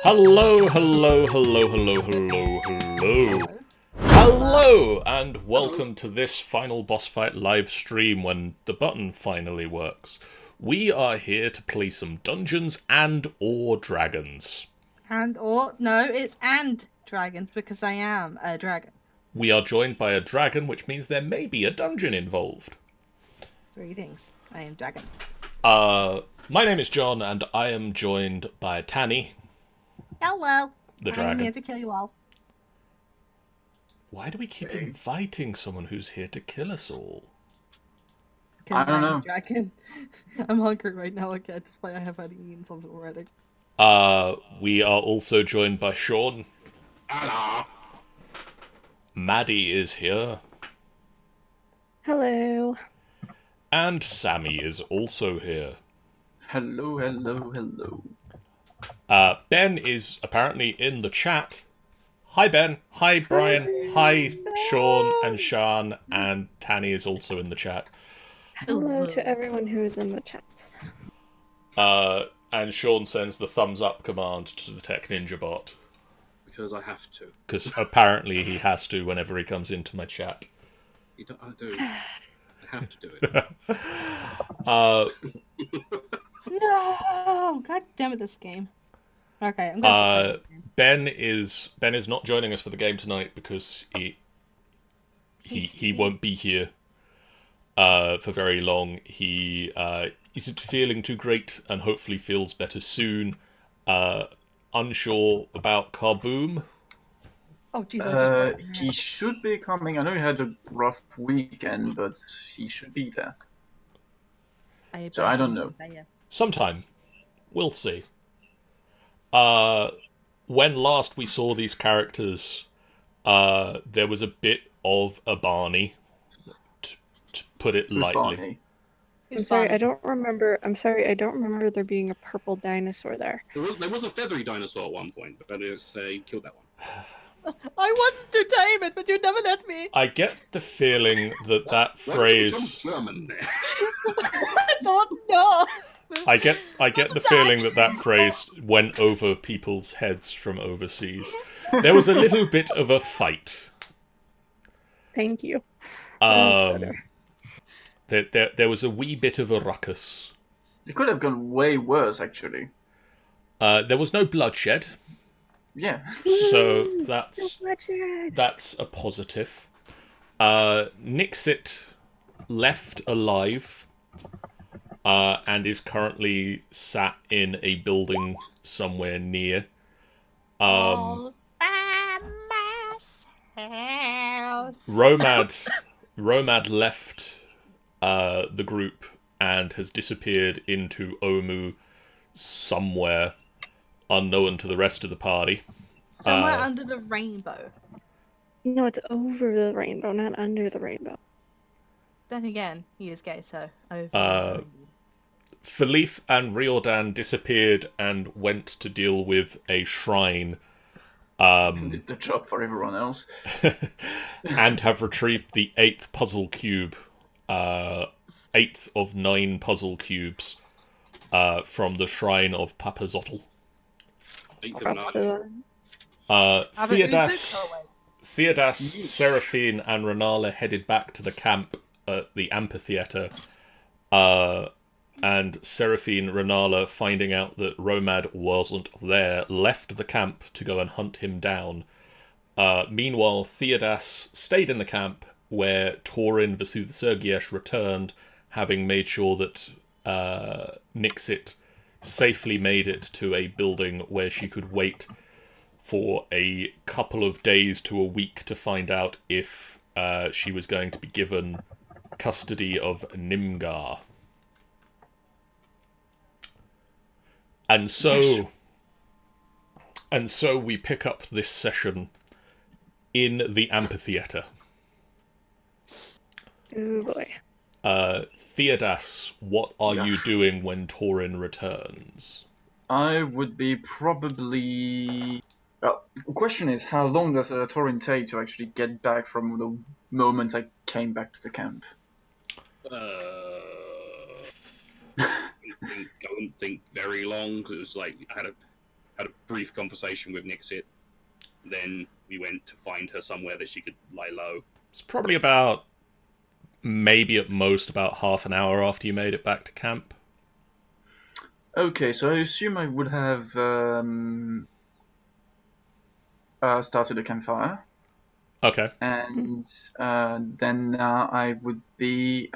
Hello, hello, hello, hello, hello, hello. Hello, and welcome to this final boss fight live stream when the button finally works. We are here to play some Dungeons and or Dragons. No, it's and dragons because I am a dragon. We are joined by a dragon, which means there may be a dungeon involved. Greetings, I am dragon. My name is John, and I am joined by Tanny. Hello. The I'm dragon. here to kill you all. Why do we keep inviting someone who's here to kill us all? I don't know. Dragon. I'm hungry right now again, despite I have eaten something already. We are also joined by Sean. Hello. Maddie is here. Hello. And Sammy is also here. Hello, hello, hello. Ben is apparently in the chat. Hi, Ben. Hi, Brian. Hi, Sean and Shan. And Tanny is also in the chat. Hello to everyone who is in the chat. And Sean sends the thumbs up command to the Tech Ninja bot. Because I have to. Because apparently he has to whenever he comes into my chat. I do. I have to do it. No! God damn it, this game. Okay, I'm gonna Ben is not joining us for the game tonight because he won't be here for very long. He isn't feeling too great and hopefully feels better soon. Unsure about Carboom. Oh, jeez. He should be coming. I know he had a rough weekend, but he should be there. So I don't know. Sometime. We'll see. When last we saw these characters, there was a bit of a Barney, to put it Who's lightly. Barney? I'm sorry, I don't remember there being a purple dinosaur there. There was a feathery dinosaur at one point, but I didn't say killed that one. I wanted to tame it, but you never let me. I get the feeling that phrase. German there. I don't know. I get the feeling that phrase went over people's heads from overseas. There was a little bit of a fight. Thank you. There was a wee bit of a ruckus. It could have gone way worse, actually. There was no bloodshed. Yeah. So that's a positive. Nixit left alive. And is currently sat in a building somewhere near. Romad left the group and has disappeared into Omu somewhere unknown to the rest of the party. Somewhere under the rainbow. No, it's over the rainbow, not under the rainbow. Then again, he is gay, so... Philippe and Riordan disappeared and went to deal with a shrine. Did the job for everyone else. And have retrieved the 8th puzzle cube. 8th of 9 puzzle cubes from the shrine of Papa Zottel. Theodas, Seraphine, and Ranala headed back to the camp at the amphitheater. And Seraphine Ranala, finding out that Romad wasn't there, left the camp to go and hunt him down. Meanwhile, Theodas stayed in the camp, where Torin Vesuthergiesh returned, having made sure that Nixit safely made it to a building where she could wait for a couple of days to a week to find out if she was going to be given custody of Nimgar. And so we pick up this session in the amphitheater. Oh boy. Theodas, what are you doing when Torin returns? I would be probably... Well, the question is, how long does Torin take to actually get back from the moment I came back to the camp? I wouldn't think very long, because it was like, I had had a brief conversation with Nixit. Then we went to find her somewhere that she could lie low. It's probably about, maybe at most, about half an hour after you made it back to camp. Okay, so I assume I would have started a campfire, Okay. and then I would be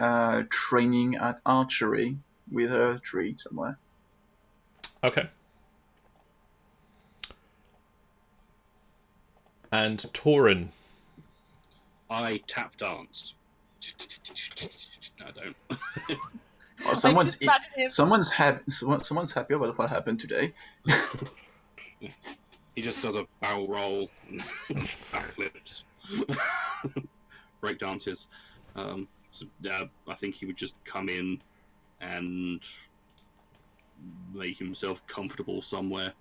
training at archery with a tree somewhere. Okay. And Torin. I tap danced. No, I don't. Oh, just imagine him. someone's happy about what happened today. He just does a barrel roll, backflips, break dances. I think he would just come in and make himself comfortable somewhere.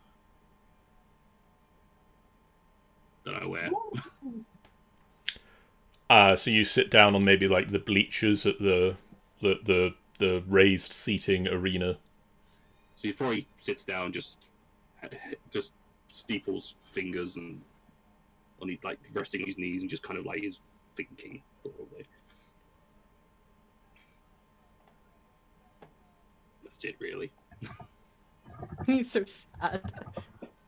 Don't know where. So you sit down on maybe like the bleachers at the raised seating arena. So he probably sits down, just steeples fingers and like resting on his knees and just kind of like is thinking probably. That's it, really. He's so sad.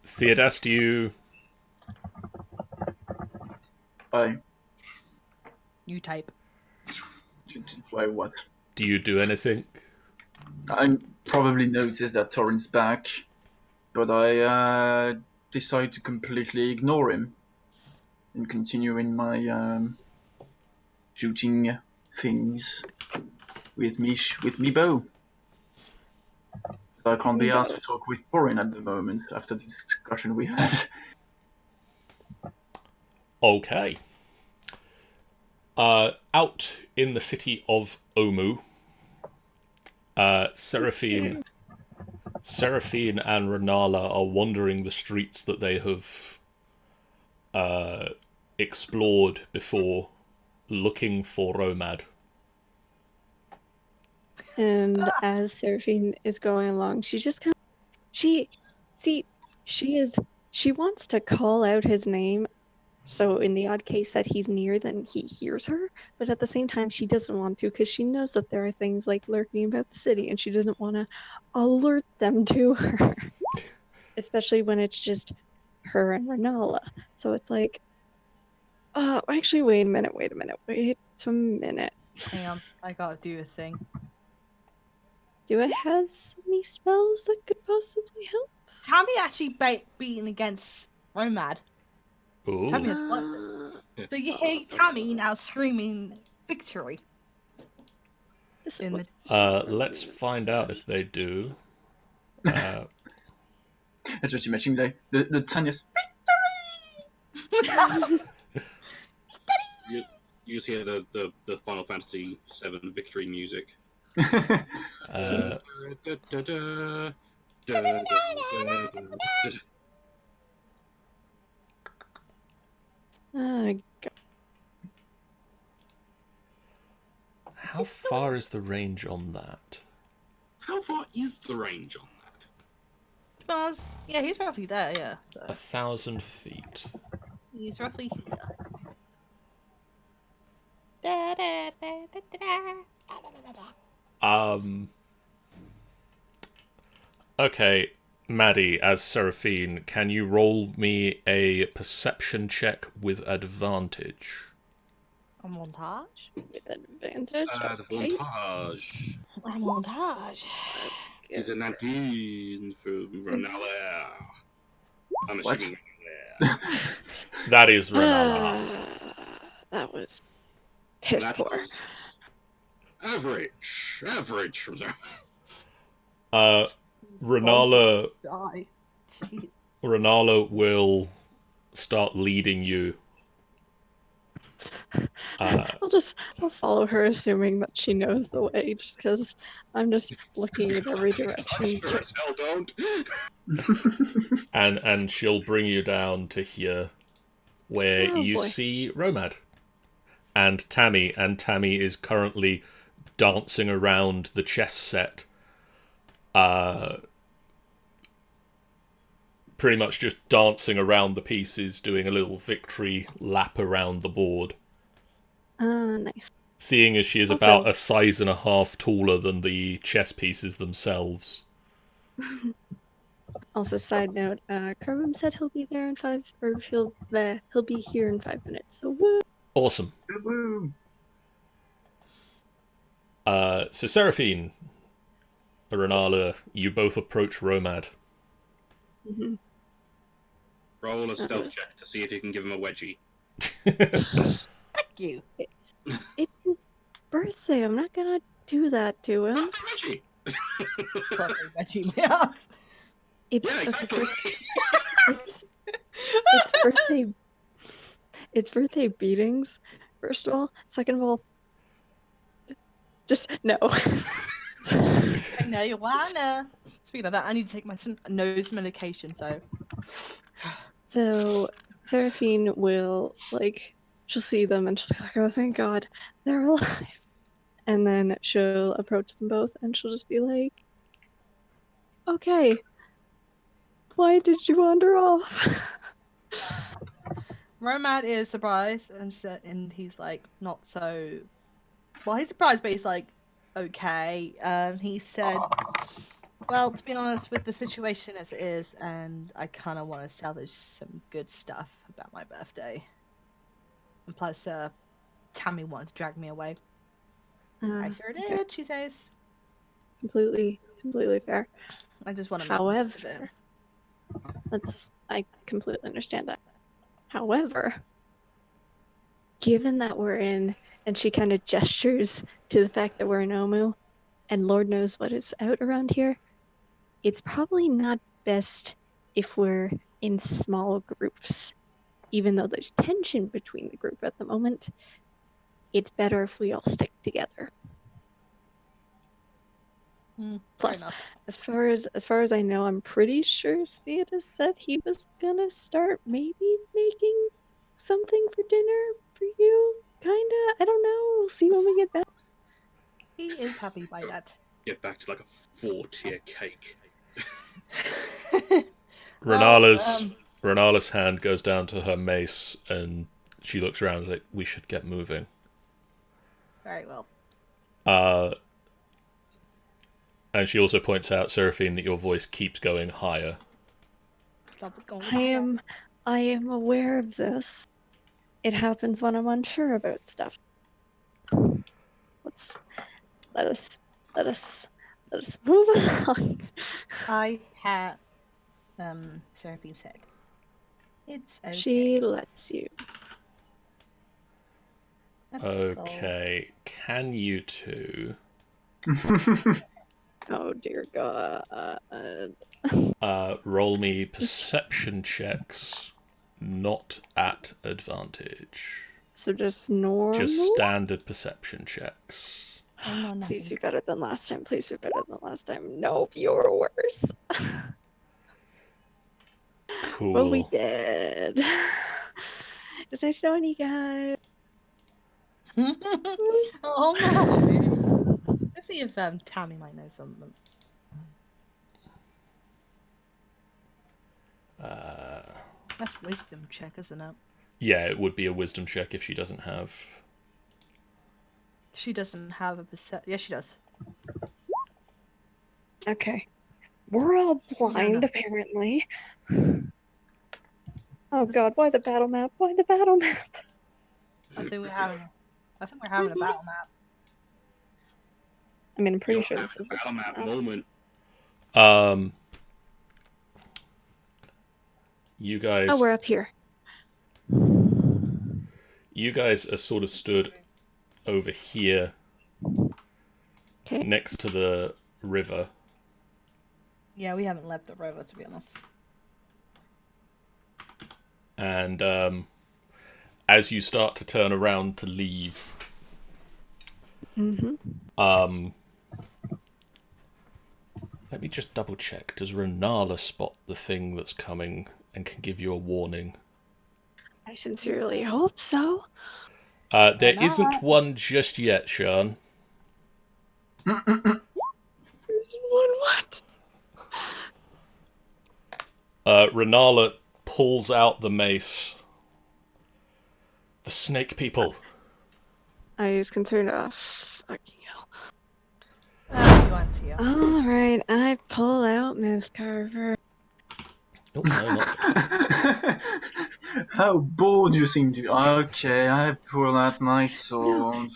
Theodas, do you... You type. Why what? Do you do anything? I probably noticed that Torrent's back, but I decide to completely ignore him and continue in my shooting things with me bow. I can't be asked to talk with Torin at the moment after the discussion we had. Okay. Out in the city of Omu, Seraphine and Ranala are wandering the streets that they have explored before, looking for Romad. And as Seraphine is going along, she just kind of, she wants to call out his name. So in the odd case that he's near, then he hears her. But at the same time, she doesn't want to, because she knows that there are things like lurking about the city, and she doesn't want to alert them to her. Especially when it's just her and Ranala. So it's like, actually, wait a minute. Hang on, I gotta do a thing. Do I have any spells that could possibly help? Tammy actually beaten against Romad. Ooh. Tammy has won. So you hear Tammy now screaming victory. Let's find out if they do. I just imagine the tiniest You just hear the Final Fantasy VII victory music. How far is the range on that? How far is the range on that? Yeah, he's roughly there, yeah. So 1,000 feet. he's roughly here. Okay, Maddie, as Seraphine, can you roll me a perception check with advantage? A montage? With advantage? Advantage. A montage. Is it 19 for Ranala? I'm What? assuming Ranala. That is Ranala. That was piss That poor. was average from there. Renala Die. Jeez. Renala will start leading you. I'll follow her, assuming that she knows the way, just because I'm just looking in every direction. Sure as hell don't. and she'll bring you down to here, where Oh, you boy. see Romad and Tammy is currently dancing around the chess set, pretty much just dancing around the pieces, doing a little victory lap around the board. Nice. Seeing as she is Also- about a size and a half taller than the chess pieces themselves. Also, side note, Karum said he'll be there in he'll be here in 5 minutes. So woo! Awesome. Woo-woo. So Seraphine, Ranala, you both approach Romad. Mhm. Roll a stealth check to see if you can give him a wedgie. Fuck you. It's his birthday. I'm not gonna do that to him. That's a wedgie! Probably Reggie me off. It's Yeah, okay, exactly. first, it's birthday. It's birthday beatings. First of all, second of all, just no. I know you wanna. Speaking of that, I need to take my nose medication, so. So Seraphine will she'll see them and she'll be like, "Oh, thank God, they're alive." And then she'll approach them both and she'll just be like, "Okay, why did you wander off?" Romad is surprised and he's like not so. Well, he's surprised, but he's like, okay. He said, well, to be honest, with the situation as it is, and I kind of want to salvage some good stuff about my birthday. And plus, Tammy wanted to drag me away. I sure Okay. did, she says. Completely fair. I just want to make use of it. However, I completely understand that. However, given that we're in, and she kind of gestures to the fact that we're in Omu, and Lord knows what is out around here, it's probably not best if we're in small groups. Even though there's tension between the group at the moment, it's better if we all stick together. Fair Plus, enough. as far as I know, I'm pretty sure Theodore said he was gonna start maybe making something for dinner for you. Kinda. I don't know. We'll see when we get back. He is happy by that. Get back to like a 4-tier cake. Renala's hand goes down to her mace, and she looks around and is like, we should get moving. Very well. And she also points out, Seraphine, that your voice keeps going higher. Stop it going. I am aware of this. It happens when I'm unsure about stuff. Let us move along. I have, Seraphine said. It's okay. She lets you. Let's go. Okay, can you two Oh dear God. roll me perception checks, not at advantage. So just normal. Just standard perception checks. Oh, no, Please nothing. be better than last time. Please be better than last time. Nope, you're worse. Cool. Well, we did. It was nice knowing you guys. Oh no! Let's see if Tammy might know something. That's wisdom check, isn't it? Yeah, it would be a wisdom check if she doesn't have. She doesn't have a percent. Yes, she does. Okay. We're all blind, no. apparently. Oh God, why the battle map? Why the battle map? I think we're having a battle map. I mean, I'm pretty You're sure having this is a battle map map. moment. You guys. Oh, we're up here. You guys are sort of stood over here, Okay. next to the river. Yeah, we haven't left the river, to be honest. And as you start to turn around to leave, Mm-hmm. let me just double check. Does Ranala spot the thing that's coming and can give you a warning? I sincerely hope so. There not? isn't one just yet, Sean. There's one what? Ranala pulls out the mace. The snake people. I was concerned. Fucking hell. As you answer you. All right, I pull out Myth Carver. Oh, no, not... How bored you seem to be. Okay, I pull out my sword.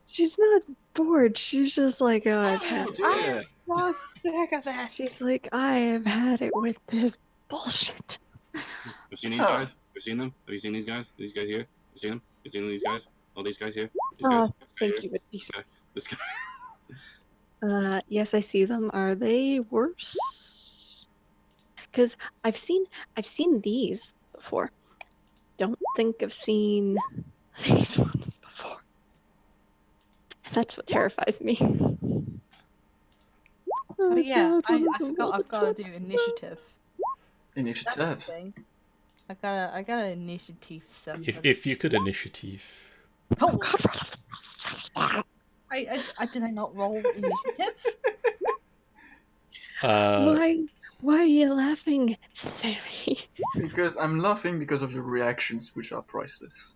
She's not bored. She's just like, oh, I've had it. Yeah. I'm so sick of this. She's like, I have had it with this bullshit. Have you seen these guys? Have you seen them? Have you seen these guys? These guys here? You seen them? You seen these guys? All these guys here? These guys? Oh, This guy thank here? you, but these. This guy. Yes, I see them. Are they worse? Because I've seen these before. Don't think I've seen these ones before. That's what terrifies me. Oh yeah, God, I what is forgot. I've got to do initiative. That's the Initiative. thing. I gotta initiative something. If you could initiative. Oh, God, what I did I not roll initiative? Why are you laughing, Sammy? Because I'm laughing because of your reactions, which are priceless.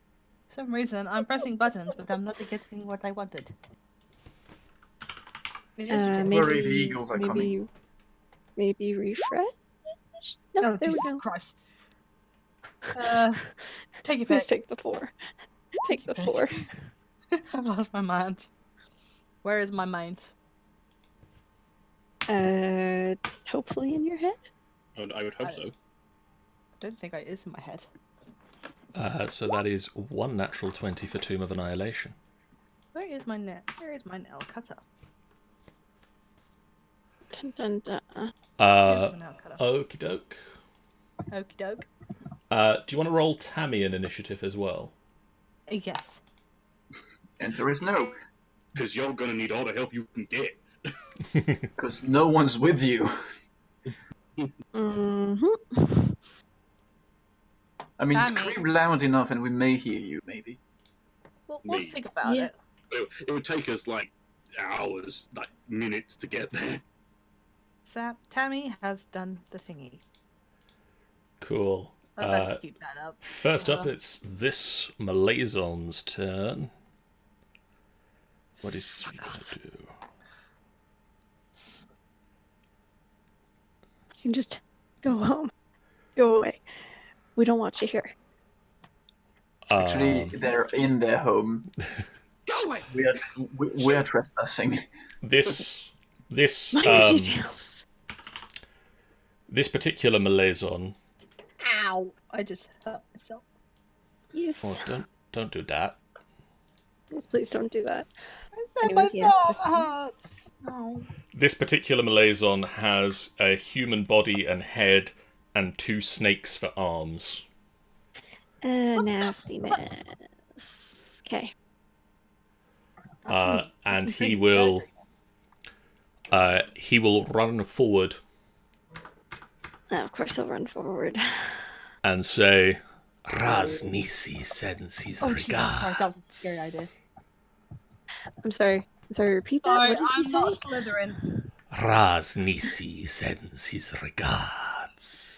For some reason, I'm pressing buttons, but I'm not getting what I wanted. Initiative. Worry, the eagles are maybe refresh? Nope, Oh, there we Jesus go. Christ. Take your Please pick. take the 4. Take the Pick. 4. I've lost my mind. Where is my mind? Hopefully in your head. I would hope so. I don't think it is in my head. So that is 1 natural 20 for Tomb of Annihilation. Where is my net? Where is my nail cutter? Dun, dun, dun. Here's my nail cutter. Okie doke. Okie doke. Do you want to roll Tammy an initiative as well? Yes. Answer is no, Because you're gonna need all the help you can get. because no one's with you. Mm-hmm. I mean, Tammy. scream loud enough and we may hear you, maybe. We'll Me. think about Yeah. it. It would take us like hours, like minutes to get there. Tammy has done the thingy. Cool. I'd like to keep that up. First up, it's this Malazon's turn. What is he going to do? You can just go home. Go away. We don't want you here. Actually, they're in their home. Go away! We are trespassing. This Minor details. this particular Malazon. Ow! I just hurt myself. Yes. Oh, don't do that. Yes, please don't do that. Anyways, Anyways, yes, my this thumb one. hurts. Oh. This particular Malazon has a human body and head and 2 snakes for arms. Nastiness. Okay. And he will run forward Of course, I'll run forward. and say, Raz Nisi sends his Oh, Jesus regards. Christ, that was a scary idea. I'm sorry. Repeat that. Sorry, What did he I'm say? not Slytherin. Raz Nisi sends his regards.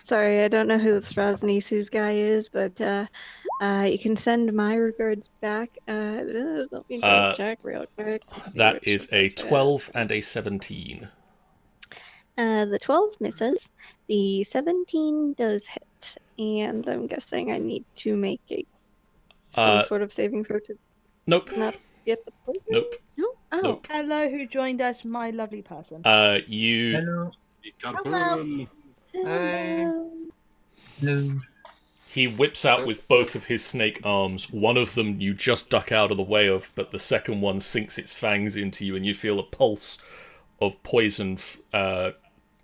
Sorry, I don't know who this Rosnisi's guy is, but you can send my regards back. Let me just check real quick. That is a 12 and a 17. The 12 misses. The 17 does hit, and I'm guessing I need to make some sort of saving throw to Nope. not get the poison. Nope. No. Oh. Nope. Hello, who joined us, my lovely person. You Hello. Hello. Hey. Hello. He whips out with both of his snake arms. One of them you just duck out of the way of, but the second one sinks its fangs into you, and you feel a pulse of poison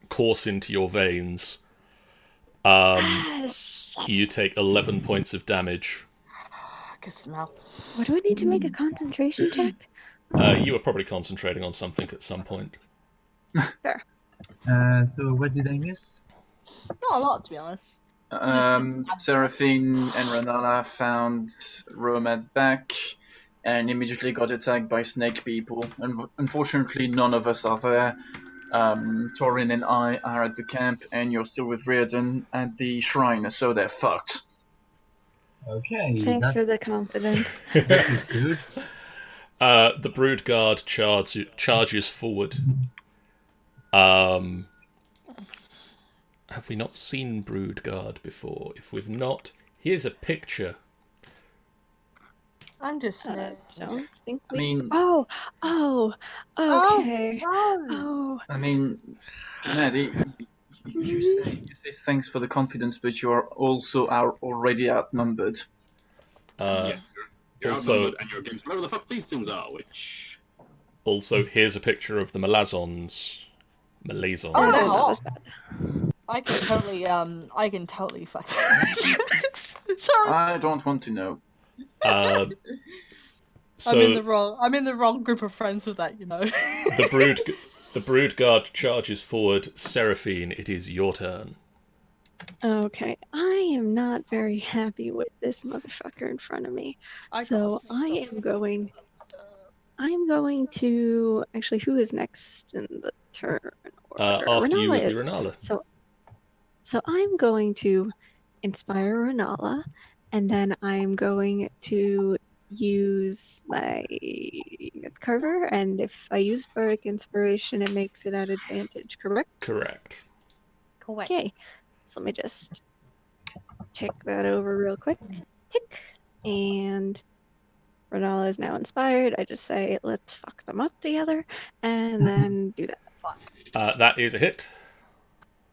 course into your veins. You take 11 points of damage. I can smell. What do I need to make a concentration check? You were probably concentrating on something at some point. Fair. So what did I miss? Not a lot, to be honest. Seraphine and Ranala found Romad back and immediately got attacked by snake people. Unfortunately, none of us are there. Torin and I are at the camp, and you're still with Riordan at the shrine, so they're fucked. Okay, Thanks for the that's confidence. that is good. The brood guard charges forward. Have we not seen brood guard before? If we've not, here's a picture. I'm just Don't think I we. mean, Oh, okay. no. Oh, I mean, Maddie, you say thanks for the confidence, but you are already outnumbered. Yeah, you're Also- outnumbered and you're against whatever the fuck these things are, which... Also, here's a picture of the Malazons. Malazons. Oh, they're that hot. was bad. I can totally fuck. Sorry, I don't want to know. So I'm in the wrong group of friends with that, you know. the brood guard charges forward. Seraphine, it is your turn. Okay, I am not very happy with this motherfucker in front of me. So I am going. I'm going to actually. Who is next in the turn order? After you Renala would be is. Ranala. So I'm going to inspire Ranala, and then I'm going to use my myth carver, and if I use bardic inspiration, it makes it at advantage. Correct? Correct. Correct. Okay. So let me just check that over real quick. Tick. And Renala is now inspired. I just say, let's fuck them up together, and then do that. That is a hit.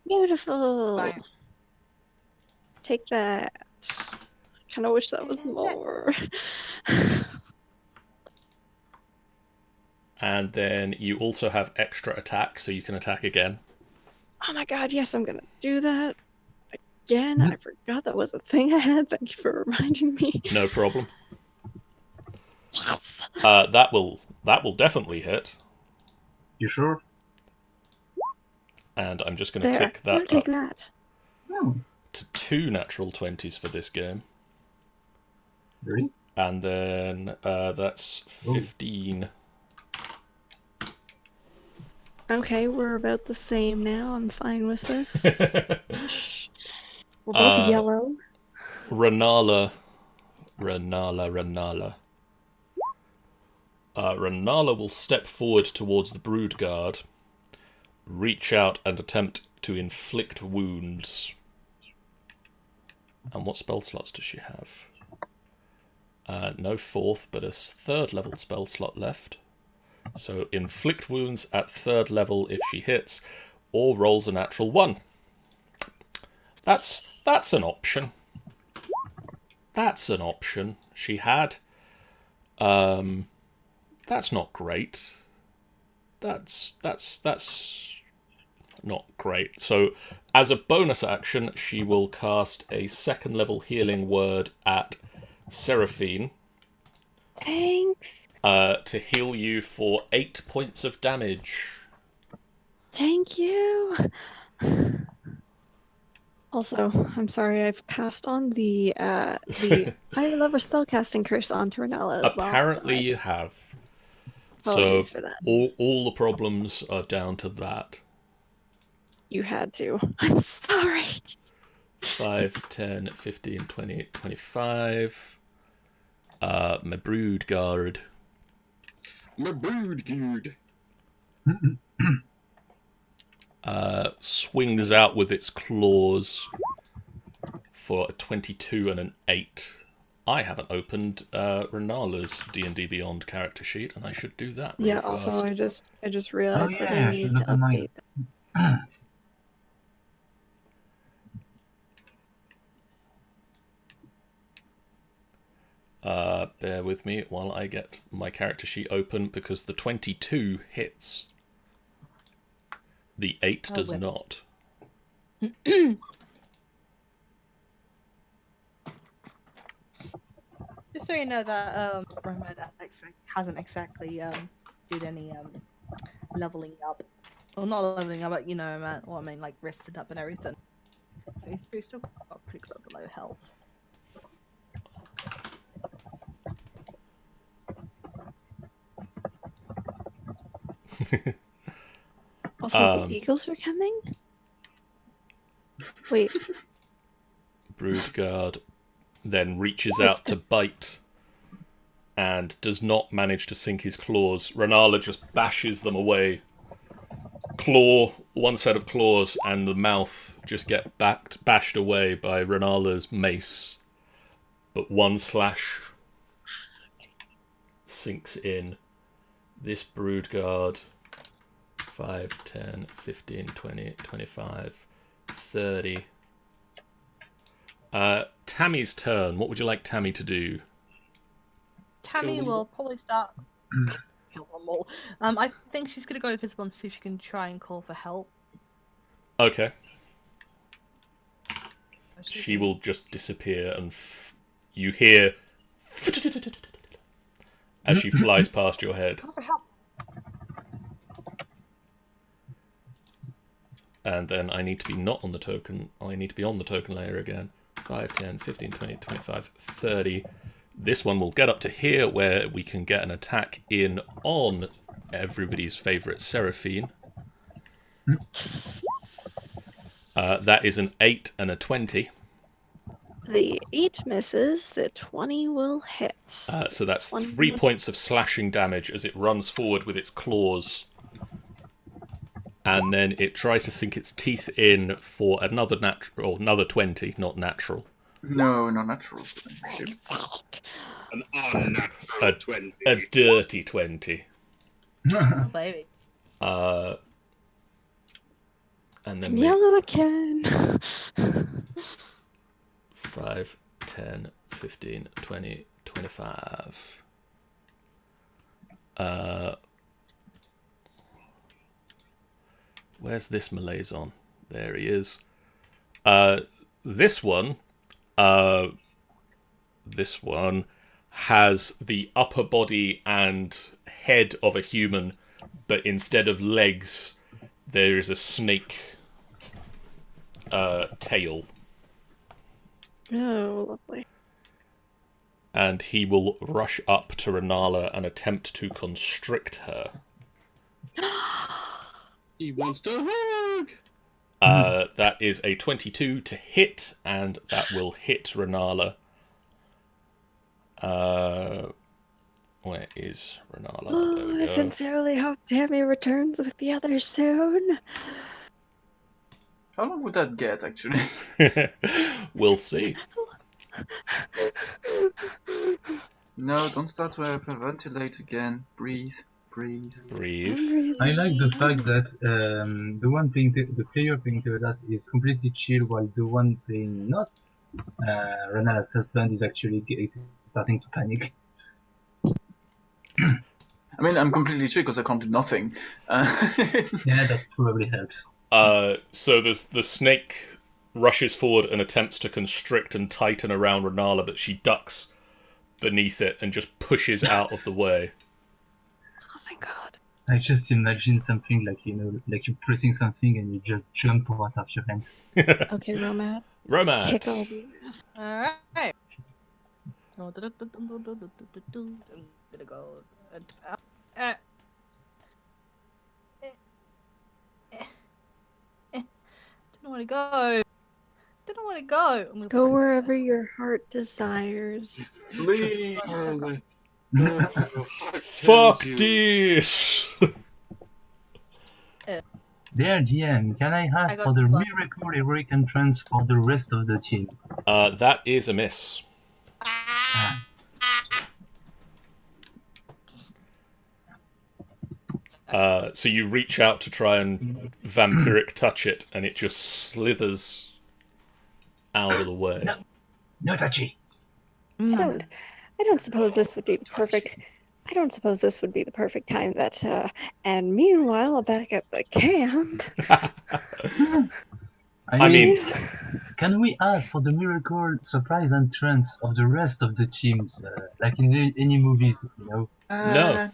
Beautiful. Bang. Take that. Kind of wish that was more. And then you also have extra attack, so you can attack again. Oh my god, yes, I'm gonna do that again. I forgot that was a thing I had. Thank you for reminding me. No problem. Yes. That will definitely hit. You sure? And I'm just going to There. tick I'll that take up that. Oh, to 2 natural 20s for this game. really? And then that's 15. Okay, we're about the same now. I'm fine with this. We're both yellow. Ranala. Ranala will step forward towards the brood guard, reach out and attempt to inflict wounds. And what spell slots does she have? No 4th, but a 3rd level spell slot left. So inflict wounds at 3rd level if she hits, or rolls a natural 1. That's an option. That's an option she had. That's not great. That's not great. So, as a bonus action, she will cast a 2nd level healing word at Seraphine. Thanks. To heal you for 8 points of damage. Thank you. Also, I'm sorry I've passed on the higher level spellcasting curse on to Ranala as well. Apparently you have. Apologies So for that. all the problems are down to that. You had to. I'm sorry. 5, 10, 15, 20, 25. My brood guard. My brood geared. Swings out with its claws for a 22 and an 8. I haven't opened Renala's D&D Beyond character sheet, and I should do that really fast. Also I just realized that yeah, I I should need to look at mine. update that. Bear with me while I get my character sheet open, because the 22 hits. The 8 does not. Just so you know that Romad hasn't exactly did any leveling up. Well, not leveling up, but you know what I mean, like rested up and everything. So he's still got pretty close below health. Also, the eagles are coming? Wait, Broodguard then reaches What out to bite and does not manage to sink his claws. Ranala just bashes them away. One set of claws, and the mouth just get bashed away by Ranala's mace. But one slash sinks in. This Broodguard, 5, 10, 15, 20, 25, 30. Tammy's turn. What would you like Tammy to do? Tammy Kill them. will probably start. Kill them all. I think she's gonna go invisible and see if she can try and call for help. Okay. She She can- will just disappear, and you hear as she flies past your head. Call for help. And then I need to be not on the token. I need to be on the token layer again. 5, 10, 15, 20, 25, 30. This one will get up to here where we can get an attack in on everybody's favourite Seraphine. That is an 8 and a 20. the 8 misses, the 20 will hit. So that's 20. 3 points of slashing damage as it runs forward with its claws. And then it tries to sink its teeth in for another 20, not natural. No, not natural. An unnatural A- 20. A dirty 20. Oh, baby. And then I'm yellow again. 5, 10, 15, 20, 25. Where's this Malazon? There he is. This one has the upper body and head of a human, but instead of legs, there is a snake tail. Oh, lovely. And he will rush up to Ranala and attempt to constrict her. He wants to hug! That is a 22 to hit, and that will hit Ranala. Where is Ranala? There Oh, we I go. sincerely hope Tammy returns with the others soon. How long would that get, actually? We'll see. No, don't start to hyperventilate again. Breathe, breathe. Breathe. I like the fact that the player playing Teodas is completely chill, while the one playing not Ranala's husband is actually starting to panic. I mean, I'm completely chill because I can't do nothing. Yeah, that probably helps. So the snake rushes forward and attempts to constrict and tighten around Ranala, but she ducks beneath it and just pushes out of the way. Oh, thank God. I just imagine something like, like you're pressing something and you just jump out of your hand. Okay, Romad. Romad. Kick all the ass. Alright. I'm gonna go. Don't want to go. Don't want to go. I'm gonna Go find- wherever your heart desires. Please. Fuck this! Dear GM, can I I ask got for the this one. miracle heroic entrance for the rest of the team? That is a miss. So you reach out to try and vampiric touch it, and it just slithers out of the way. No touchy. I don't suppose this would be the perfect. I don't suppose this would be the perfect time that. And meanwhile, back at the camp. I mean- can we ask for the miracle surprise entrance of the rest of the teams, like in any movies, No. I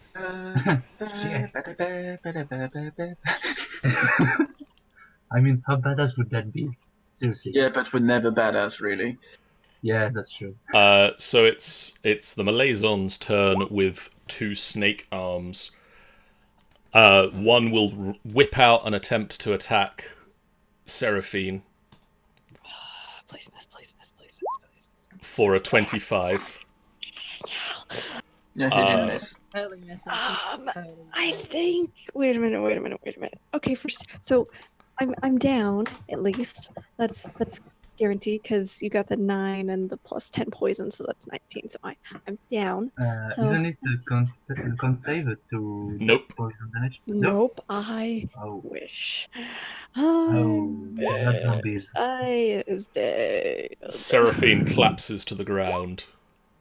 mean, how badass would that be? Seriously. Yeah, but we're never badass, really. Yeah, that's true. So it's the Malazon's turn with 2 snake arms. One will whip out an attempt to attack Seraphine Please miss, please miss, please miss, please miss. for a 25. Yeah, he didn't miss. Totally missing. I think. Wait a minute. Okay, so I'm down at least. That's guaranteed because you got the 9 and the plus 10 poison, so that's 19. So I'm down. So Isn't it a con save to Nope. poison damage? nope. I Oh, wish. not zombies. I is dead. Seraphine collapses to the ground.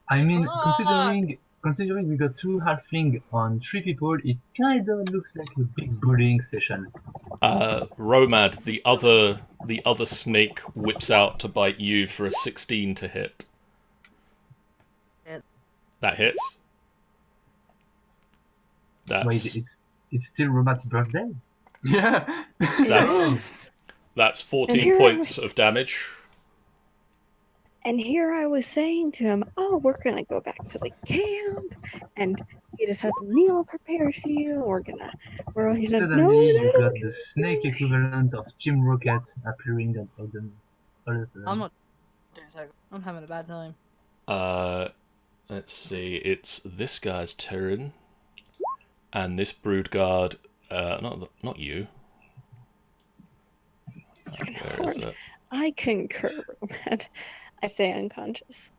I mean, Fuck! considering we got 2 halfling on 3 people, it kinda looks like a big bullying session. Romad, the other snake, whips out to bite you for a 16 to hit. Hit. That hits. Wait, it's still Romad's birthday? Yeah. Yes. That's And 14 here points of damage. And here I was saying to him, "Oh, we're gonna go back to the camp, and he just has a meal prepared for you. We're gonna no." Suddenly, you got the snake equivalent of Team Rocket appearing at all of a sudden. I'm not doing so. I'm having a bad time. Let's see. It's this guy's turn, and this brood guard. Not you. Where is it? I concur, Romad. I say unconscious.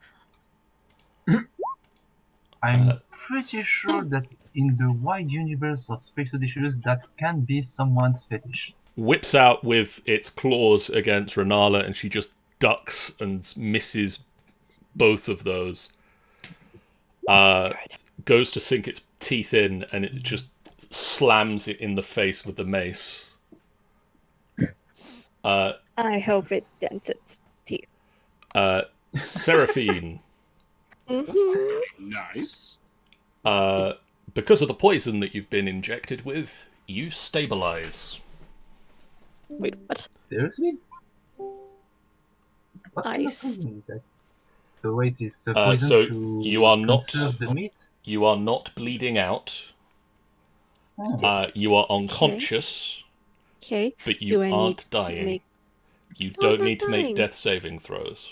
I'm pretty sure that in the wide universe of Space Odysseus, that can be someone's fetish. Whips out with its claws against Ranala, and she just ducks and misses both of those. Goes to sink its teeth in, and it just slams it in the face with the mace. I hope it dents its teeth. Seraphine. Nice. Because of the poison that you've been injected with, you stabilize. Wait, what? Seriously? What kind of Ice. poison is that? So wait, it's a poison So to you are not conserve the meat? you are not bleeding out. Oh. You are unconscious, Okay. but Do you I need aren't to dying. make- You No, I'm don't not need to make dying. death saving throws.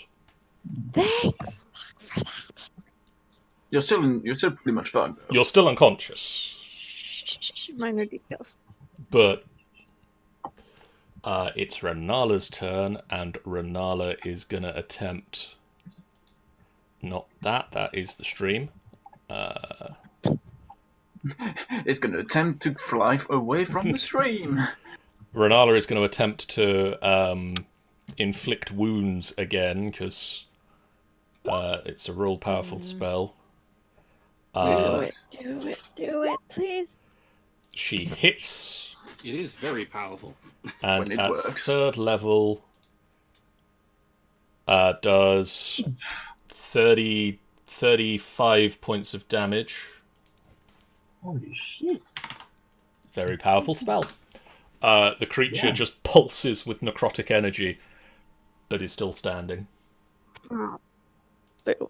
Thank fuck for that. You're still pretty much fine, though. You're still unconscious, Shh, minor details. but it's Ranala's turn, and Ranala is gonna attempt. Not that. That is the stream. It's gonna attempt to fly away from the stream. Ranala is going to attempt to inflict wounds again, because it's a real powerful spell. Do it, please. She hits, It is very powerful. and When it at works. 3rd level does 35 points of damage. Holy shit! Very powerful spell. The creature just pulses with necrotic energy, but is still standing. Oh, boo.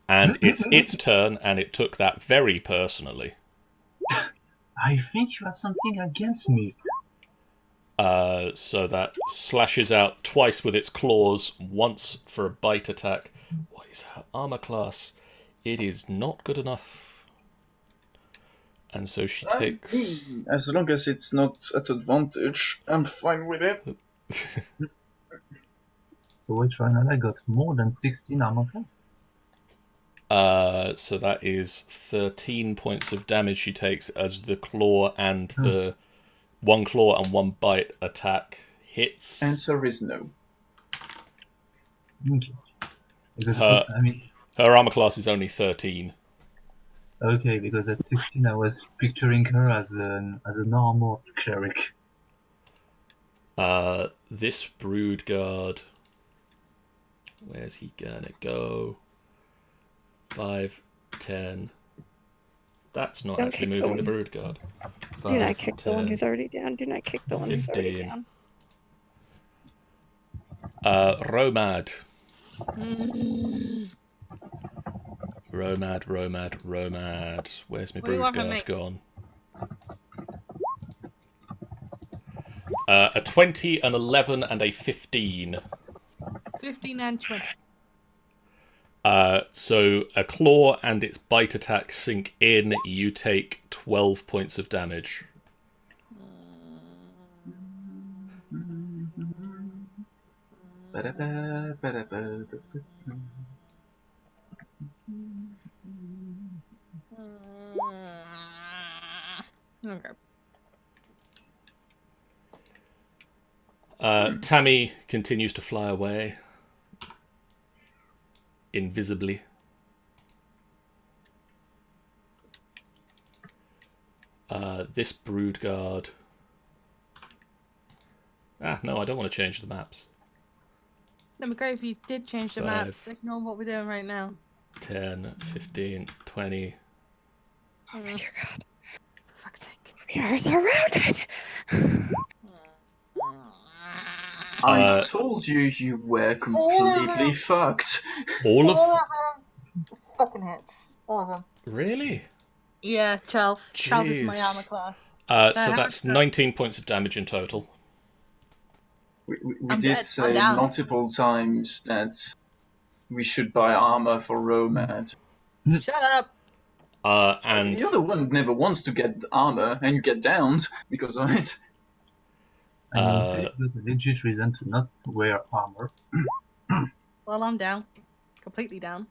And it's its turn, and it took that very personally. I think you have something against me. So that slashes out twice with its claws, once for a bite attack. What is her armor class? It is not good enough. And so she takes... As long as it's not at advantage, I'm fine with it. So wait, Ranala got more than 16 armor class? So that is 13 points of damage she takes as the claw and the... One claw and one bite attack hits. Answer is no. Okay. Because, Her armor class is only 13. Okay, because at 16 I was picturing her as a normal cleric. This brood guard... Where's he gonna go? 5, 10... That's not Don't actually kick the moving the one. brood guard. Do not 5, kick the one 10, who's already down. Do not kick the one who's already 15. down. Romad. Romad. Where's my What do you brood want from guard me? gone? A 20, an 11, and a 15. 15 and 20. So a claw and its bite attack sink in. You take 12 points of damage. Okay. Tammy continues to fly away. Invisibly. This brood guard. No, I don't want to change the maps. That'd be great if you did change the 5. maps. Ignore what we're doing right now. 10, 15, 20. Oh my dear God. For fuck's sake. We are surrounded! I told you you were completely fucked. All of... Fucking hits. All of them. Really? Yeah, 12. 12 is my Jeez. armor class. So that's 19 points of damage in total. We I'm did dead. say I'm down. multiple times that we should buy armor for Romad. Shut up! And You're the one who never wants to get armor, and you get downed because of it. I mean, there's a legit reason to not wear armor. Well, I'm down. Completely down.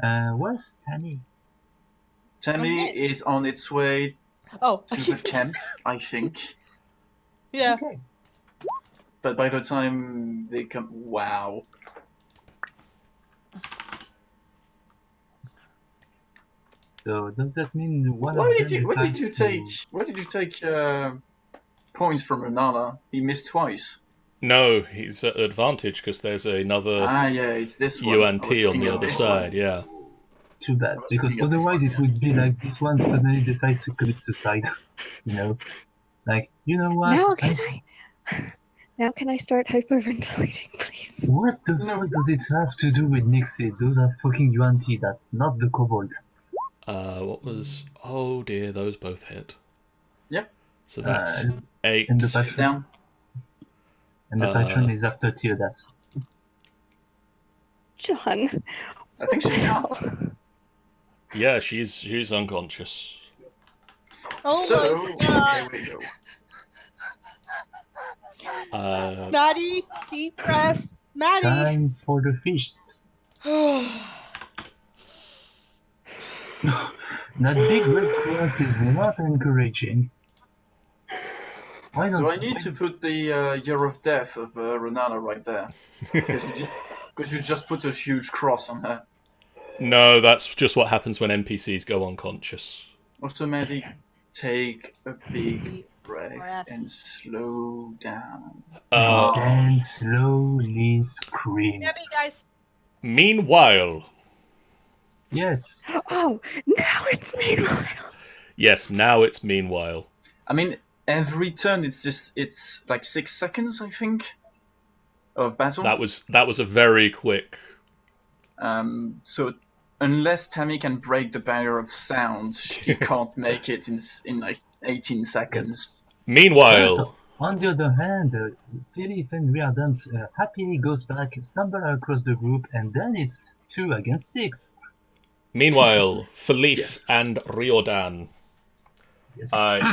Where's Tammy? Tammy Okay. is on its way Oh, to the camp, I think. yeah. Okay. But by the time they come, wow. So does that mean one Why of did them you? Why did decides you to... take? Why did you take points from Ranala? He missed twice. no, he's at advantage because there's another Yeah, it's this one. I was UNT on looking the at other this side, one. yeah. Too bad, because looking at this otherwise one, it would be like this one suddenly decides to commit suicide. You know? Like, you know what? Now can I start hyperventilating, please? What the fuck does it have to do with Nixie? Those are fucking UNT, that's not the kobold. What was... Oh dear, those both hit. Yep. So that's 8. And the She's patron, down. and the patron is after Teodas. John. I think she's down. Yeah, she's unconscious. Oh So my god. there we go. Maddie, deep breath. Maddie. Time for the feast. That big red cross is not encouraging. Why not? Do I need to put the Year of Death of Ranala right there? Because you just put a huge cross on her. No, that's just what happens when NPCs go unconscious. Also, Maddie, take a big Deep breath breath. and slow down. Then slowly scream. Debbie, guys. Meanwhile... Yes. Oh, now it's meanwhile. Yes, now it's meanwhile. I mean, every turn it's like 6 seconds, I think, of battle. That was a very quick... So unless Tammy can break the barrier of sound, she can't make it in like 18 seconds. Meanwhile... On the other hand, Philip and Riordan happily goes back, stumble across the group, and then it's 2 against 6. Meanwhile, Philippe Yes. and Riordan. Yes.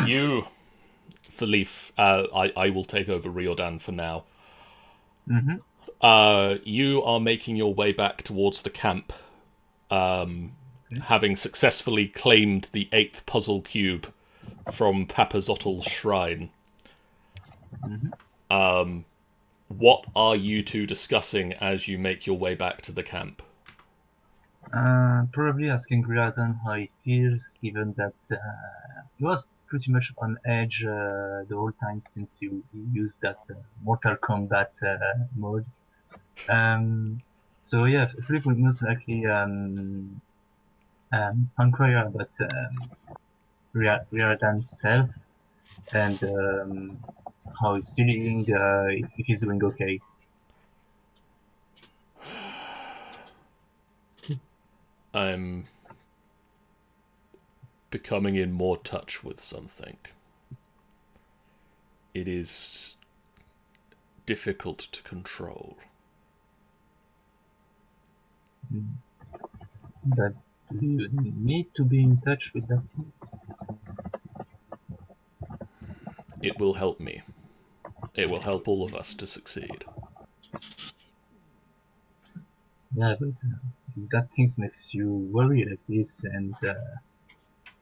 You, Philippe, I will take over Riordan for now. Mm-hmm. You are making your way back towards the camp, having successfully claimed the 8th puzzle cube from Papa Zottel's shrine. Mm-hmm. What are you two discussing as you make your way back to the camp? Probably asking Riordan how he feels, given that he was pretty much on edge the whole time since he used that Mortal Kombat mode. So yeah, Philip would most likely inquire about Riordan's self and how he's feeling, if he's doing okay. I'm becoming in more touch with something. it is difficult to control. But do you need to be in touch with that thing? It will help me. It will help all of us to succeed. Yeah, but if that thing makes you worry like this and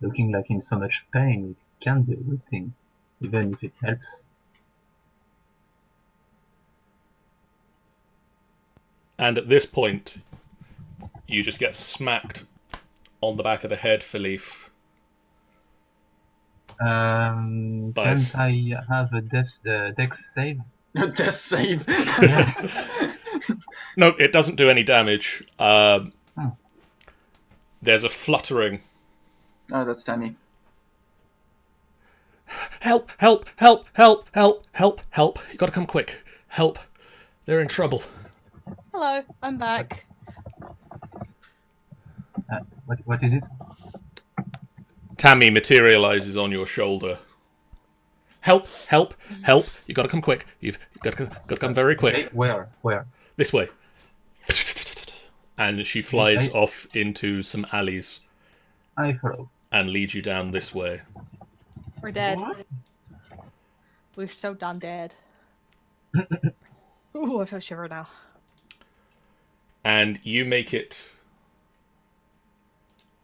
looking like in so much pain, it can be a good thing, even if it helps. And at this point, you just get smacked on the back of the head, Philippe. Can't I have a dex save? Death save. Yeah. No, it doesn't do any damage. There's a fluttering. Oh, that's Tammy. Help, help, help, help, help, help, help. You gotta come quick. Help. They're in trouble. Hello, I'm back. What is it? Tammy materializes on your shoulder. Help, help, help. You gotta come quick. You've gotta come very quick. Okay, where? This way. And she flies off into some alleys. I follow. And leads you down this way. We're dead. What? We're so done dead. Ooh, I feel shiver now. And you make it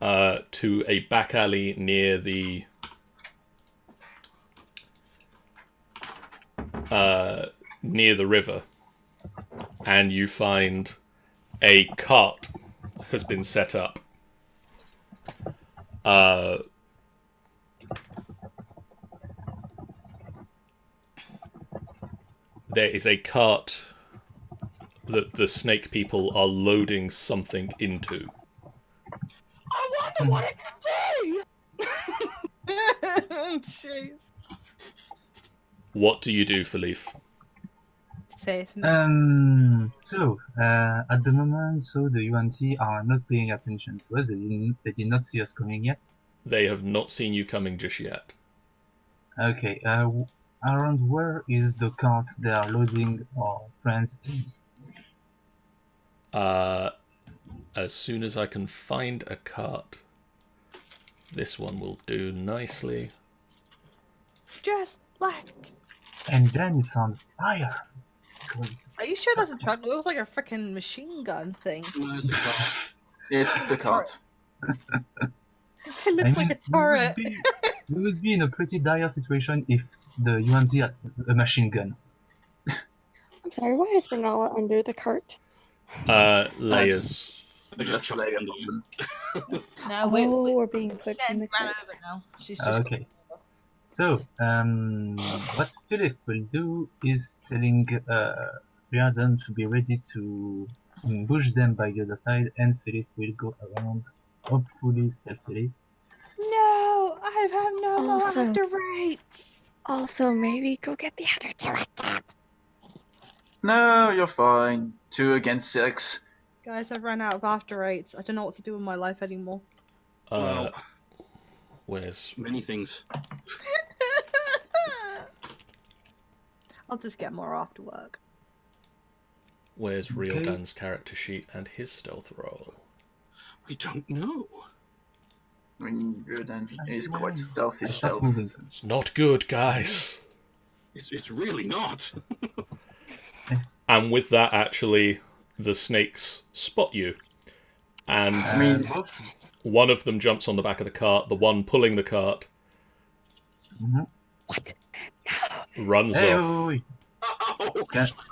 to a back alley near the river, and you find a cart has been set up. There is a cart that the snake people are loading something into. I wonder what it could be! Jeez. What do you do, Philippe? Safe. So, at the moment, the UNT are not paying attention to us. They did not see us coming yet. They have not seen you coming just yet. Okay, around where is the cart they are loading our friends in? As soon as I can find a cart. This one will do nicely. Just like. And then it's on fire. Are you sure that's a truck? It looks like a freaking machine gun thing. No, it's a car. It's the cart. It looks like a turret. We would be in a pretty dire situation if the UNT had a machine gun. I'm sorry, why is Ranala under the cart? Layers. Just lay it on them. No, we're being put in the ran cart. over now. She's just Okay. So, what Philip will do is telling Riordan to be ready to ambush them by the other side, and Philip will go around, hopefully stealthily. No, I have no more Also- after rates. Also, maybe go get the other turret. No, you're fine. 2 against 6. Guys, I've run out of after rates. I don't know what to do with my life anymore. Well, Where's... many things. I'll just get more after work. Where's Riordan's character sheet and his stealth roll? We don't know. I mean, he's good and he's quite stealthy I stop stealth. moving. It's not good, guys. It's really not. And with that, actually, the snakes spot you. And I mean, one of them jumps on the back of the cart. The one pulling the cart What? runs Hey, off. wait. Oh,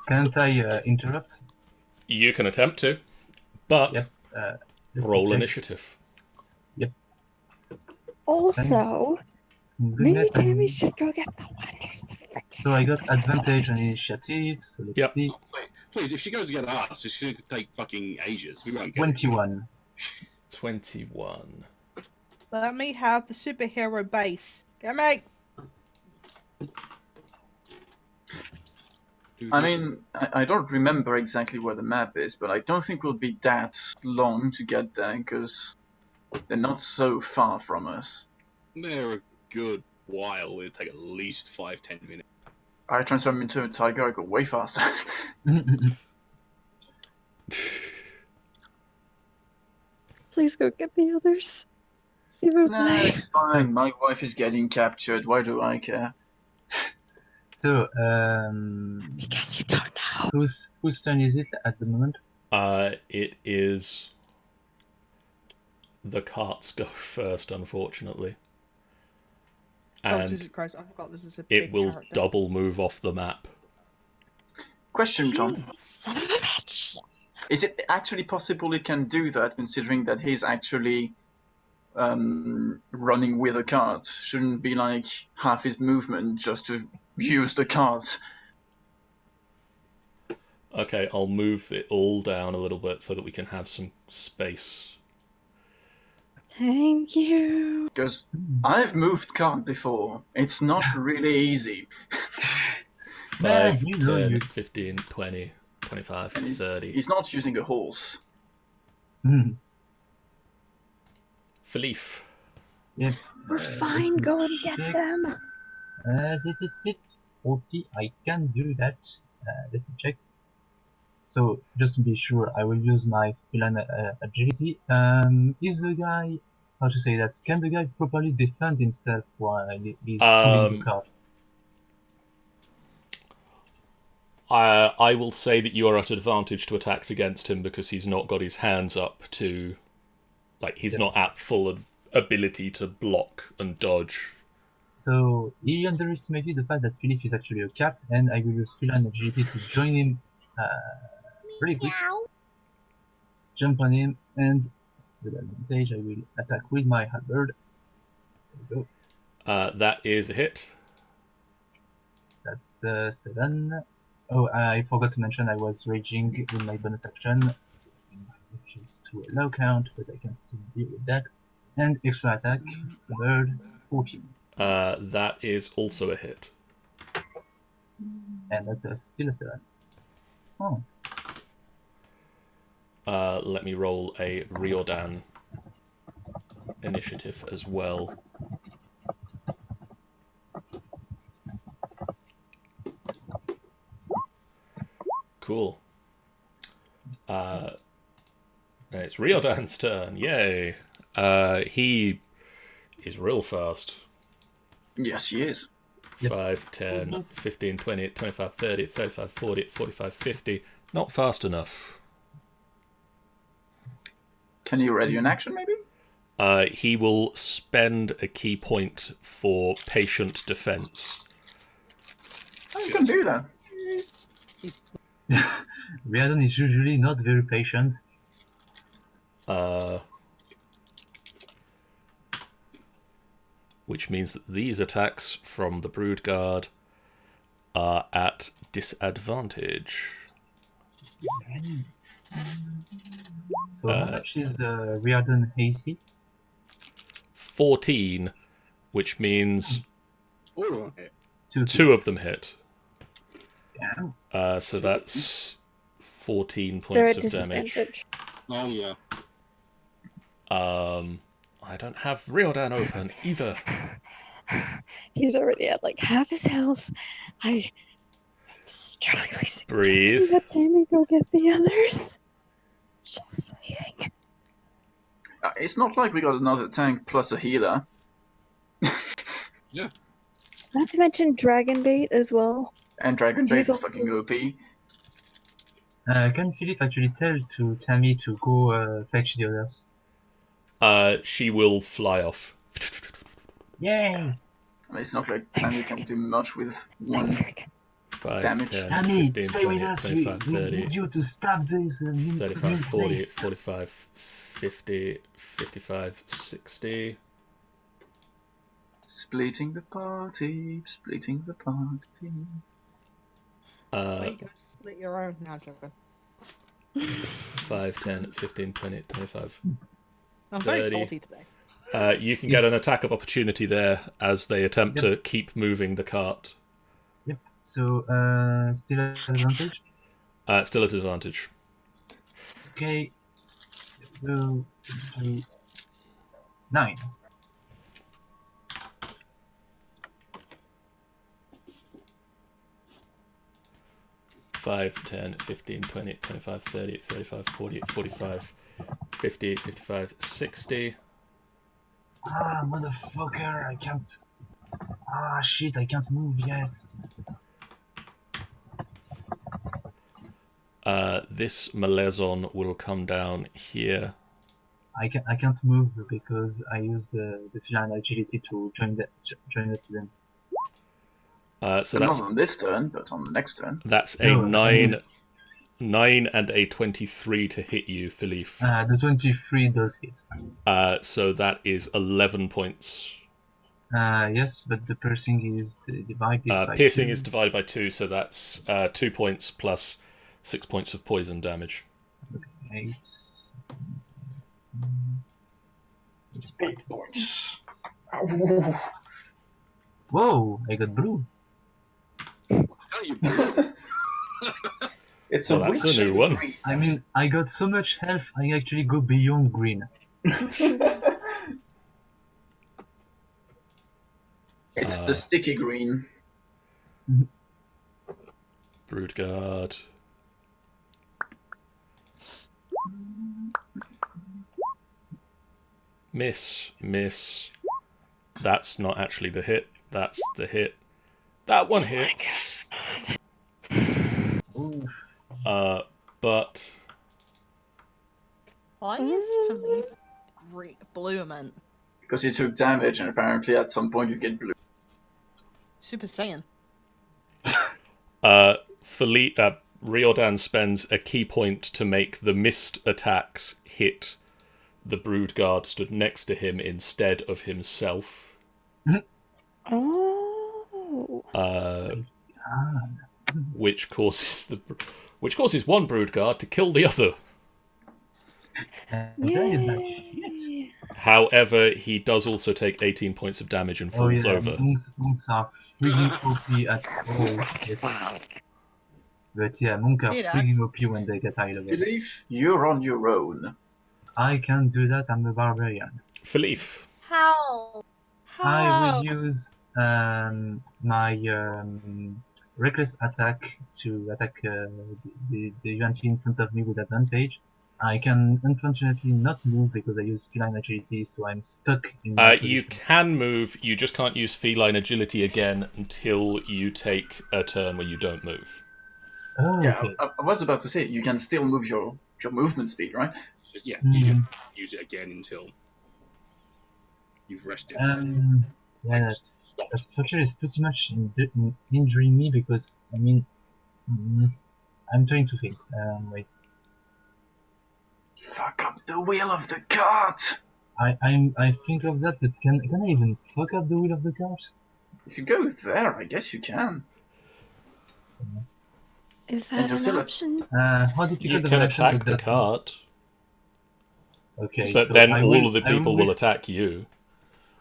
Can't I interrupt? You can attempt to, but Yep. roll check. initiative. Also, maybe Goodness, Tammy should go get the one who's the frickin' So I got advantage on initiative, so let's Yep. see. wait, please, if she goes to get us, it's going to take fucking ages. We won't get 21. 21. Let me have the superhero base. Get me. it. I mean, I don't remember exactly where the map is, but I don't think we'll be that long to get there, because they're not so far from us. They're a good while. It'll take at least 5-10 minutes. I transform into a tiger, I go way faster. Please go get the others. See what Nah, they. it's fine. My wife is getting captured. Why do I care? So, Because you don't know. whose turn is it at the moment? It is the carts go first, unfortunately. Oh, And Jesus Christ! I forgot this is a it big will character. double move off the map. Question, John. Son of a bitch. Is it actually possible it can do that, considering that he's actually running with a cart? Shouldn't be like half his movement just to use the cart. Okay, I'll move it all down a little bit so that we can have some space. Thank you. Because I've moved cart before. It's not really easy. 5, you know 10, you. 15, 20, 25, And 30. he's not using a horse. Philippe. Yep. We're fine. Go and get check. them. Okay, I can do that. Let me check. So, just to be sure, I will use my feline agility. Is the guy, how to say that, can the guy properly defend himself while he's pulling the cart? I will say that you are at advantage to attacks against him because he's not got his hands up to... Like, he's not at full ability to block and dodge. So, he underestimated the fact that Philip is actually a cat, and I will use feline agility to join him really quick. Jump on him, and with advantage, I will attack with my halberd. There we go. That is a hit. That's 7. Oh, I forgot to mention I was raging in my bonus action, which is to a low count, but I can still deal with that. And extra attack, halberd, 14. That is also a hit. And that's still a 7. Oh. Let me roll a Riordan initiative as well. Cool. It's Riordan's turn. Yay. He is real fast. Yes, he is. 5, 10, 15, 20, 25, 30, 35, 40, 45, 50. Not fast enough. Can you ready an action, maybe? He will spend a key point for patient defense. Oh, you can do that. Riordan is usually not very patient. Which means that these attacks from the Brood Guard are at disadvantage. So how much is Riordan AC? 14, which means All of it. two of them hit. Yeah. So that's 14 They're at points of damage. disadvantage. Oh yeah. I don't have Riordan open either. He's already at like half his health. I'm strongly suggesting Breathe. that Tammy go get the others. Just saying. It's not like we got another tank plus a healer. Yeah. Not to mention Dragon Bait as well. And Dragon Bait He's is also- fucking OP. Can Philip actually tell to Tammy to go fetch the others? She will fly off. Yay! I mean, it's not like Tammy can do much with one 5, damage. 10, Tammy, 15, stay 20, with us. 25, We 30, need you to stop this 35, 40, snakes. 45, 50, 55, 60. Splitting the party, splitting the party. Wait, you go split your own. Now, joking. 5, 10, 15, 20, 25. I'm very 30. salty today. You can get an attack of opportunity there as they attempt to keep moving the cart. Yep. So, still at advantage? Still at advantage. Okay. Go to 9. 5, 10, 15, 20, 25, 30, 35, 40, 45, 50, 55, 60. Ah, motherfucker, I can't. Ah, shit, I can't move, yes. This Malazon will come down here. I can't move because I used the feline agility to join up to them. So Not that's on this turn, but on the next turn. that's a No, I mean- 9 and a 23 to hit you, Philippe. The 23 does hit. So that is 11 points. Yes, but the piercing is divided by Piercing 2. is divided by 2, so that's 2 points plus 6 points of poison damage. 8. 8 points. Ow. Whoa, I got blue. How you It's Well, a that's witch a new shade one. green. I mean, I got so much health, I actually go beyond green. It's the sticky green. Broodguard. Miss. That's not actually the hit. That's the hit. That one hits. Oof. But Why is Philippe blue, man? Because you took damage, and apparently at some point you get blue. Super Saiyan. Riordan spends a key point to make the missed attacks hit the Broodguard stood next to him instead of himself. Oh. Which causes one Broodguard to kill the other. That is like shit. Yay. However, he does also take 18 points of damage and Oh falls yeah, over. monks are freaking OP at all. Yes. But yeah, monks are Yes. freaking OP when they get high level. Philippe, you're on your own. I can't do that, I'm a barbarian. Philippe. How? I How? will use my reckless attack to attack the UNT in front of me with advantage. I can unfortunately not move because I use feline agility, so I'm stuck in my You position. can move, you just can't use feline agility again until you take a turn where you don't move. Oh, Yeah, okay. I was about to say, you can still move your movement speed, right? Yeah, you Hmm. just use it again until you've rested. Yeah, that structure is pretty much injuring me because, I mean, I'm trying to think. Wait. Fuck up the wheel of the cart! I think of that, but can I even fuck up the wheel of the cart? If you go there, I guess you can. Is And that you're an still option? How difficult You of can an action attack would the that be? cart, Okay, but so then I all will, of the I will people will risk, attack you.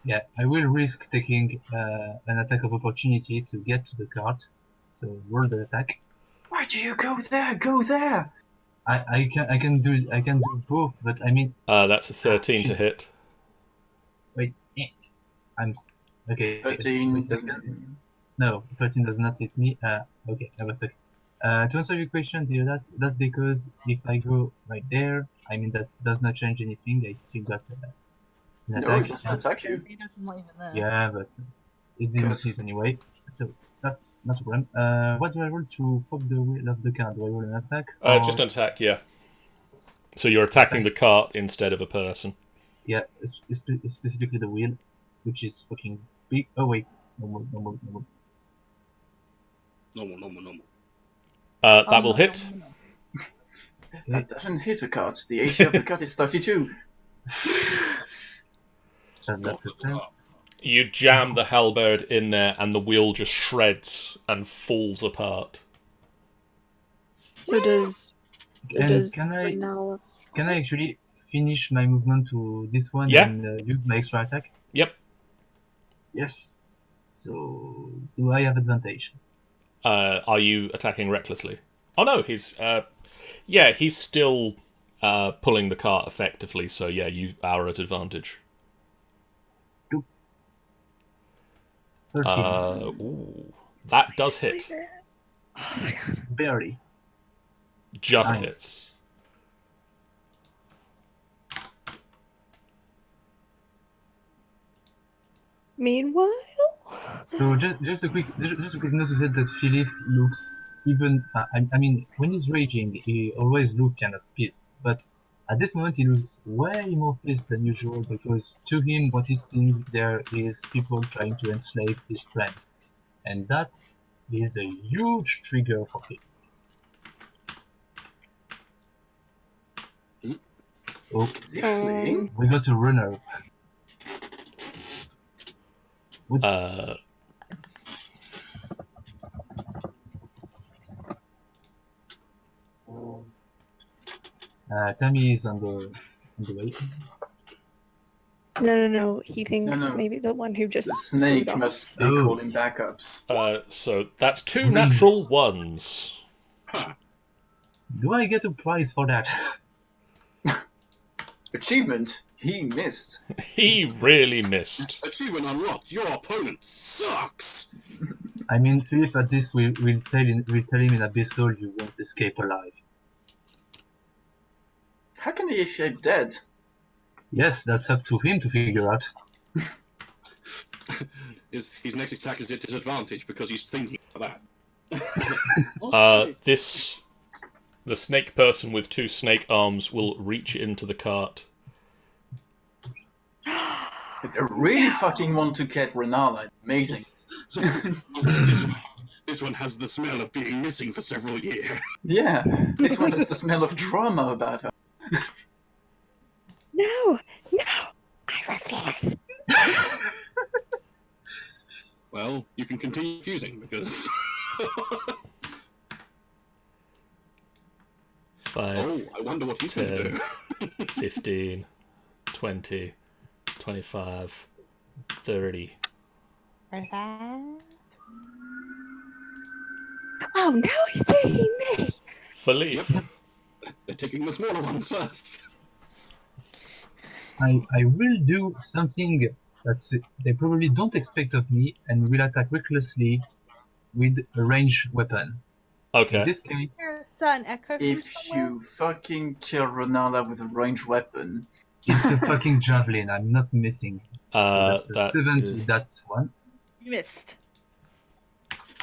Yeah, I will risk taking an attack of opportunity to get to the cart. So roll the attack. Why do you go there? Go there! I can do both, but I mean, That's a 13 to shit. hit. Wait, I'm okay. 13 Wait a doesn't. second. No, 13 does not hit me. Okay, I was stuck. To answer your question, Zio, that's because if I go right there, I mean that does not change anything. I still got an No, attack. it doesn't attack you. He doesn't not even there. Yeah, but it didn't 'Cause- hit anyway, so that's not a problem. What do I roll to fuck the wheel of the car? Do I roll an attack? Just an attack, yeah. So you're attacking the cart instead of a person. Yeah, specifically the wheel, which is fucking big. Oh wait, normal. Normal. That will hit. That doesn't hit a cart. The AC of the cart is 32. That's a 10. You jam the halberd in there, and the wheel just shreds and falls apart. So does And does can I Ranala actually finish my movement to this one Yeah. and use my extra attack? Yep. Yes. So do I have advantage? Are you attacking recklessly? Oh no, he's he's still pulling the cart effectively. So yeah, you are at advantage. 13. That does hit. Oh my god. Barely. Just Nine. hits. Meanwhile, So just a quick note to say that Philip looks even. I mean, when he's raging, he always looks kind of pissed. But at this moment, he looks way more pissed than usual because to him, what he sees there is people trying to enslave his friends, and that is a huge trigger for him. Oh, Is he fleeing? we got a runner. Tammy is on the way. no. He thinks No. maybe the one who just The screwed snake up. must be Oh. calling backups. So that's 2 Really? natural ones. Huh. Do I get a prize for that? Achievement, he missed. He really missed. Achievement unlocked. Your opponent sucks. I mean, Philip at this will tell him in Abyssal you won't escape alive. How can he escape dead? Yes, that's up to him to figure out. His next attack is at disadvantage because he's thinking about that. The snake person with 2 snake arms will reach into the cart. I really fucking want to get Ranala. Amazing. So, this one has the smell of being missing for several years. Yeah, this one has the smell of trauma about her. No, I refuse. Well, you can continue fusing because. 5, Oh, I wonder what he's going to 10, do. 15, 20, 25, 30. Oh, now he's taking me. Philippe. Yep. They're taking the smaller ones first. I will do something that they probably don't expect of me and will attack recklessly with a ranged weapon. In Okay. this case, There's a certain echo from If somewhere. you fucking kill Ranala with a ranged weapon, it's a fucking javelin, I'm not missing. So that's a That 7 is- to that one. You missed.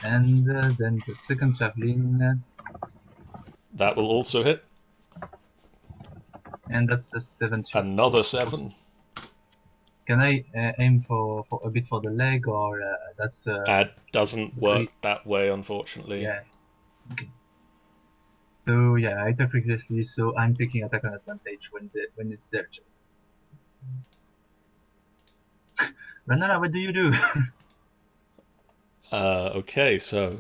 And then the second javelin, That will also hit. and that's a 7 to Another 7. Can I aim for a bit for the leg, or that's Doesn't work that way, unfortunately. yeah. Okay. So yeah, I attack recklessly, so I'm taking attack on advantage when it's their turn. Ranala, what do you do? Okay, so...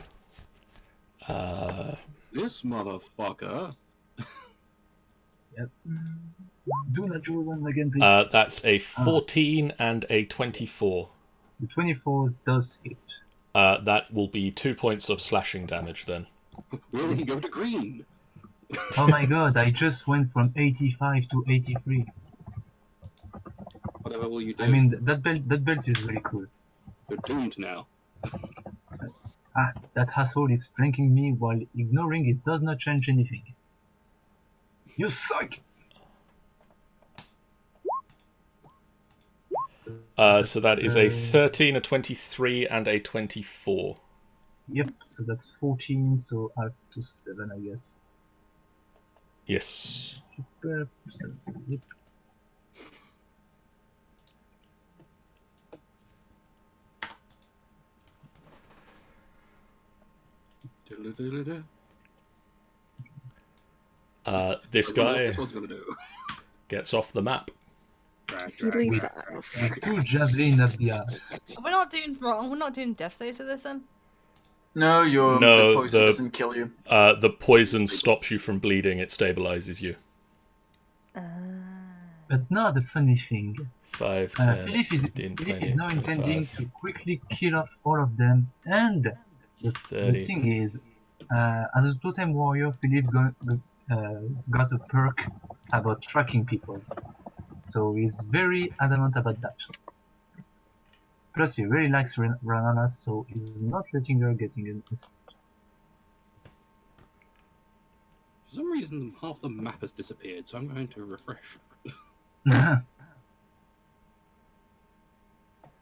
This motherfucker. Yep. Do natural ones again, please. that's a 14 and a 24. The 24 does hit. That will be 2 points of slashing damage then. Will he go to green? Oh my god, I just went from 85 to 83. Whatever will you do? I mean, that belt is really cool. You're doomed now. That asshole is flanking me while ignoring it does not change anything. You suck! So that is a 13, a 23, and a 24. Yep, so that's 14, so up to 7, I guess. Yes. Yep. This I wonder what guy this one's gonna do. gets off the map. He leaves that. With 2 javelin up the ass. We're not doing wrong. We're not doing death saves to this then. no, No, the poison doesn't kill you. The poison stops you from bleeding, it stabilizes you. But now the funny thing, 5, 10, Philip is 15, 20, now intending 25. to quickly kill off all of them, and the 30. thing is, as a totem warrior, Philip got a perk about tracking people, so he's very adamant about that. Plus he really likes Ranala, so he's not letting her get in his... For some reason, half the map has disappeared, so I'm going to refresh.